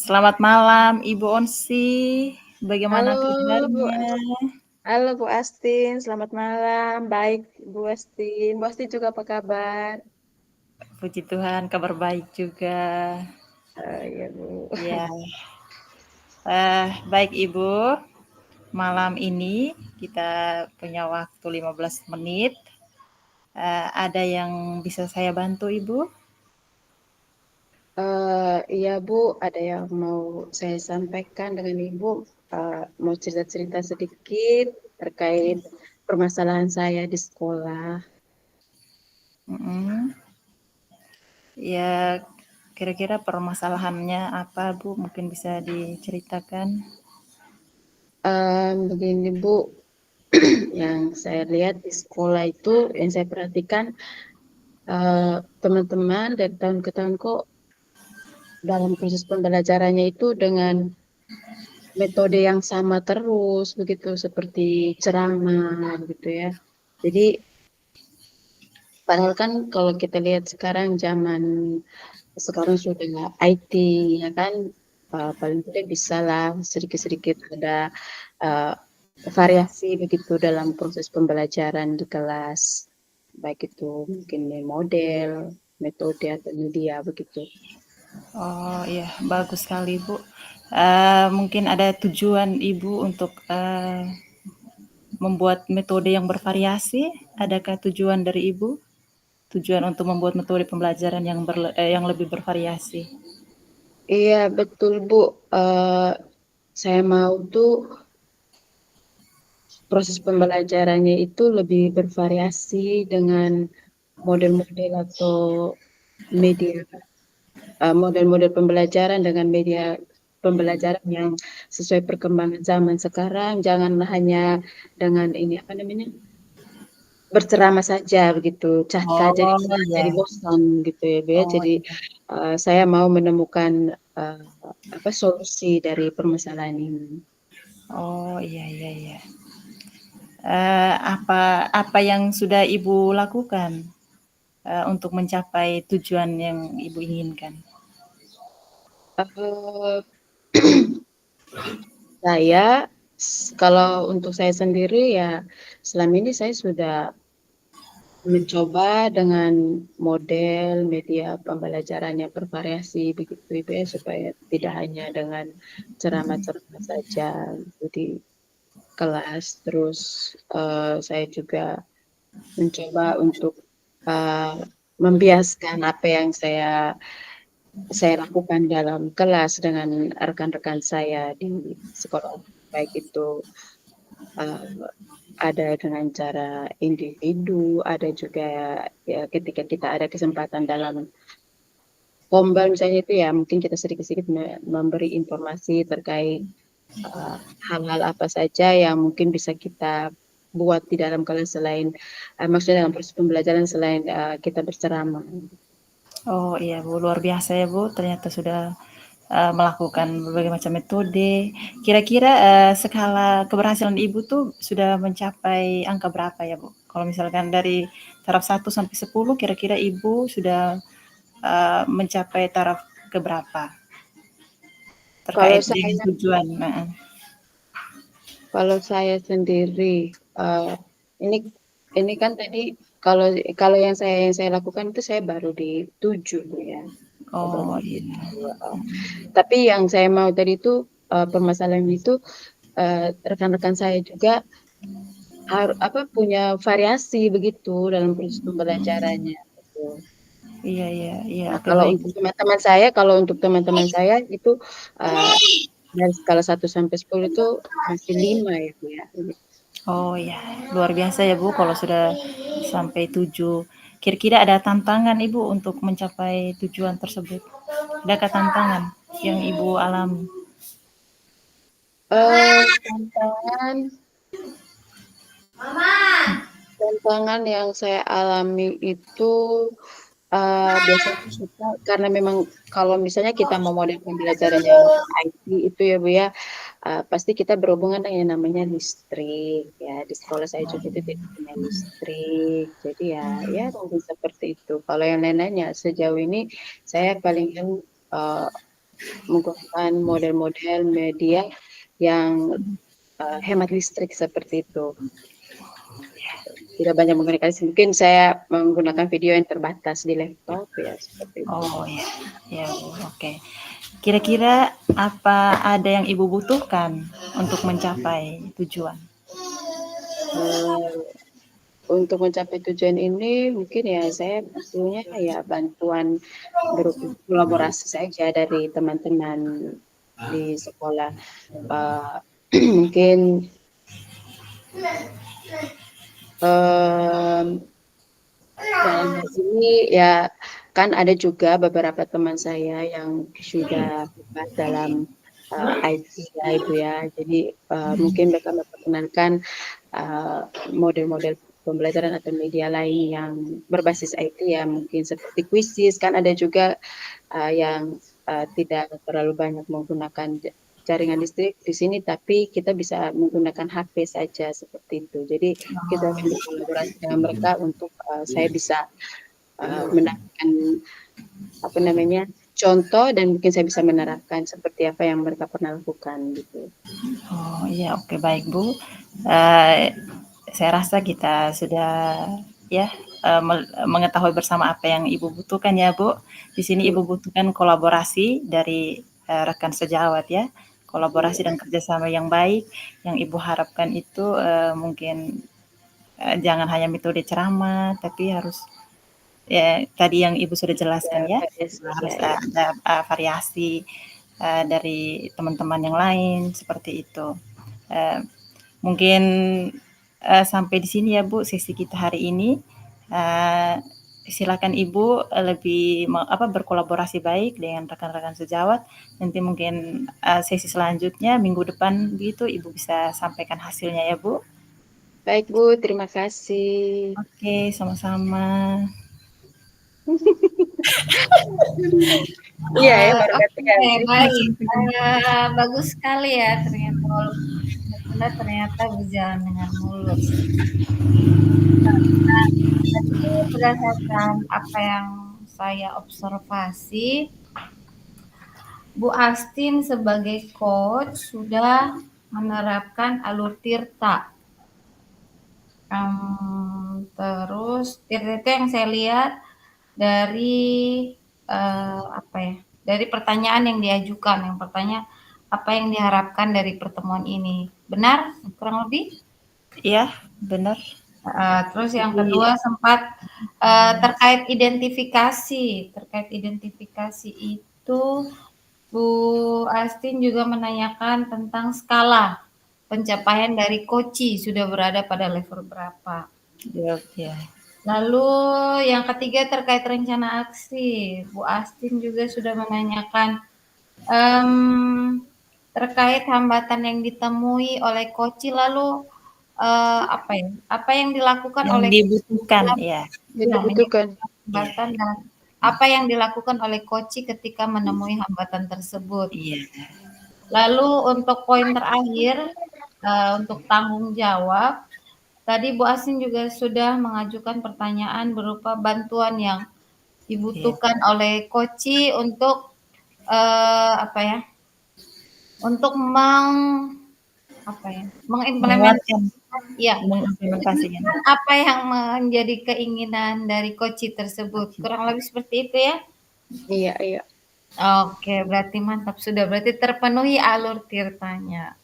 Selamat malam Ibu Onsi, bagaimana Halo Bu kabarnya? As halo Bu Astin, selamat malam. Baik Bu Astin. Bu Astin juga apa kabar? Puji Tuhan kabar baik juga. Iya Bu. Ya, baik Ibu, malam ini kita punya waktu 15 menit. Ada yang bisa saya bantu Ibu? Iya Bu, ada yang mau saya sampaikan dengan Ibu. Mau cerita-cerita sedikit terkait permasalahan saya di sekolah. Mm-mm. Ya, kira-kira permasalahannya apa Bu? Mungkin bisa diceritakan. Begini Bu, yang saya lihat di sekolah itu, yang saya perhatikan, teman-teman dari tahun ke tahun kok dalam proses pembelajarannya itu dengan metode yang sama terus begitu seperti ceramah gitu ya. Jadi padahal kan kalau kita lihat sekarang zaman sekarang sudah IT ya kan, paling tidak bisa lah sedikit-sedikit ada uh, variasi begitu dalam proses pembelajaran di kelas, baik itu mungkin model, metode atau media begitu. Oh iya, bagus sekali Bu. Mungkin ada tujuan Ibu untuk membuat metode yang bervariasi. Adakah tujuan dari Ibu? Tujuan untuk membuat metode pembelajaran yang lebih bervariasi. Iya betul Bu. Eh, saya mau tuh proses pembelajarannya itu lebih bervariasi dengan model-model atau media, model-model pembelajaran dengan media pembelajaran yang sesuai perkembangan zaman sekarang. Jangan hanya dengan ini apa namanya berceramah saja begitu, jadi Oh jadi iya, bosan gitu ya, Bu ya. oh Jadi iya. saya mau menemukan eh, apa solusi dari permasalahan ini. Oh iya iya iya. Apa apa yang sudah Ibu lakukan untuk mencapai tujuan yang Ibu inginkan? Eh, Saya, kalau untuk saya sendiri ya, selama ini saya sudah mencoba dengan model media pembelajaran yang bervariasi begitu Ibu ya, supaya tidak hanya dengan ceramah-ceramah saja gitu di kelas. Terus saya juga mencoba untuk eh, membiaskan apa yang saya lakukan dalam kelas dengan rekan-rekan saya di sekolah, baik itu eh, ada dengan cara individu, ada juga ya ketika kita ada kesempatan dalam Kombal misalnya itu ya mungkin kita sedikit-sedikit memberi informasi terkait eh, hal-hal apa saja yang mungkin bisa kita buat di dalam kelas selain maksudnya dalam proses pembelajaran selain kita berceramah. Oh iya Bu, luar biasa ya Bu, ternyata sudah melakukan berbagai macam metode. Kira-kira skala keberhasilan Ibu tuh sudah mencapai angka berapa ya Bu? Kalau misalkan dari taraf 1 sampai 10, kira-kira Ibu sudah mencapai taraf keberapa Kalau terkait dengan saya tujuan? Nah, Kalau saya sendiri, eh, ini ini kan tadi kalau kalau yang saya lakukan itu saya baru di 7 ya, saya baru oh di iya. 7. Tapi yang saya mau tadi itu permasalahan itu rekan-rekan saya juga harus apa punya variasi begitu dalam proses pembelajarannya. Gitu. Iya iya iya, Nah, oke baik. kalau untuk teman-teman saya itu eh, dari skala 1 sampai 10 itu masih 5 ya, Bu ya. Oh iya, luar biasa ya Bu kalau sudah sampai 7. Kira-kira ada tantangan Ibu untuk mencapai tujuan tersebut? Adakah tantangan yang Ibu alami? Tantangan tantangan yang saya alami itu biasanya suka karena memang kalau misalnya kita mau model pembelajaran yang IT itu ya Bu ya, pasti kita berhubungan dengan yang namanya listrik ya. Di sekolah saya juga itu tidak punya listrik, jadi ya mungkin seperti itu. Kalau yang lain-lainnya sejauh ini saya palingan menggunakan model-model media yang, hemat listrik seperti itu. Tidak banyak menggunakan mungkin saya menggunakan video yang terbatas di laptop, ya seperti itu. Oh, ya. Ya, Bu, oke. Kira-kira apa ada yang Ibu butuhkan untuk mencapai tujuan? Eee, untuk mencapai tujuan ini mungkin ya saya butuhnya ya bantuan berupa kolaborasi saja dari teman-teman di sekolah, eee, mungkin, mmm, dalam hal ini ya kan ada juga beberapa teman saya yang sudah hebat dalam, IT ya, Ibu, ya. Jadi, mungkin mereka memperkenalkan, eee, model-model pembelajaran atau media lain yang berbasis IT ya, mungkin seperti Quizizz, kan ada juga, yang, tidak terlalu banyak menggunakan jaringan listrik di sini, tapi kita bisa menggunakan HP saja, seperti itu. Jadi kita akan berkolaborasi dengan mereka untuk, saya bisa, mendapatkan, apa namanya, contoh dan mungkin saya bisa menerapkan seperti apa yang mereka pernah lakukan, gitu. Oh, iya, oke, baik, Bu. Eee, saya rasa kita sudah ya, mengetahui bersama apa yang Ibu butuhkan ya, Bu. Di sini Mhm, Ibu butuhkan kolaborasi dari, rekan sejawat ya, kolaborasi iya, dan kerjasama yang baik. Yang Ibu harapkan itu, mungkin, jangan hanya metode ceramah, tapi harus ya tadi yang Ibu sudah ya jelaskan ya, variasi, harus ya ya. ada, variasi, dari teman-teman yang lain, seperti itu. Eee, mungkin, sampai di sini ya, Bu, sesi kita hari ini. Eee, silakan Ibu, lebih berkolaborasi baik dengan rekan-rekan sejawat. Nanti mungkin, sesi selanjutnya minggu depan begitu Ibu bisa sampaikan hasilnya ya, Bu. Baik, Bu, terima kasih. Oke, sama-sama. Iya ya, baru Oke, ganti-ganti. baik, bagus sekali ya ternyata walaupun tertunda ternyata berjalan dengan mulus. Nah, tadi berdasarkan apa yang saya observasi, Bu Astin sebagai coach sudah menerapkan alur tirta. Terus tirta itu yang saya lihat dari, apa ya, dari pertanyaan yang diajukan, yang pertanyaan, apa yang diharapkan dari pertemuan ini, benar kurang lebih? Iya, benar. Terus yang Jadi kedua sempat, terkait identifikasi itu Bu Astin juga menanyakan tentang skala pencapaian dari Koci sudah berada pada level berapa. ya, ya. Lalu yang ketiga terkait rencana aksi, Bu Astin juga sudah menanyakan terkait hambatan yang ditemui oleh Koci, lalu apa yang dilakukan Yang oleh dibutuhkan, ya. Yang ya dibutuhkan. menyikapi Iya, hambatan dan apa yang dilakukan oleh Koci ketika menemui hambatan tersebut. iya, Lalu untuk poin terakhir, untuk tanggung jawab, tadi Bu Asin juga sudah mengajukan pertanyaan berupa bantuan yang iya. dibutuhkan oleh Koci untuk, apa ya, untuk Menguatkan, mengimplementasikan ya, mengimplementasikan. mewujudkan apa yang menjadi keinginan dari Koci tersebut, kurang lebih seperti itu ya? Iya iya. Oke, berarti mantap sudah, berarti terpenuhi alur tirtanya.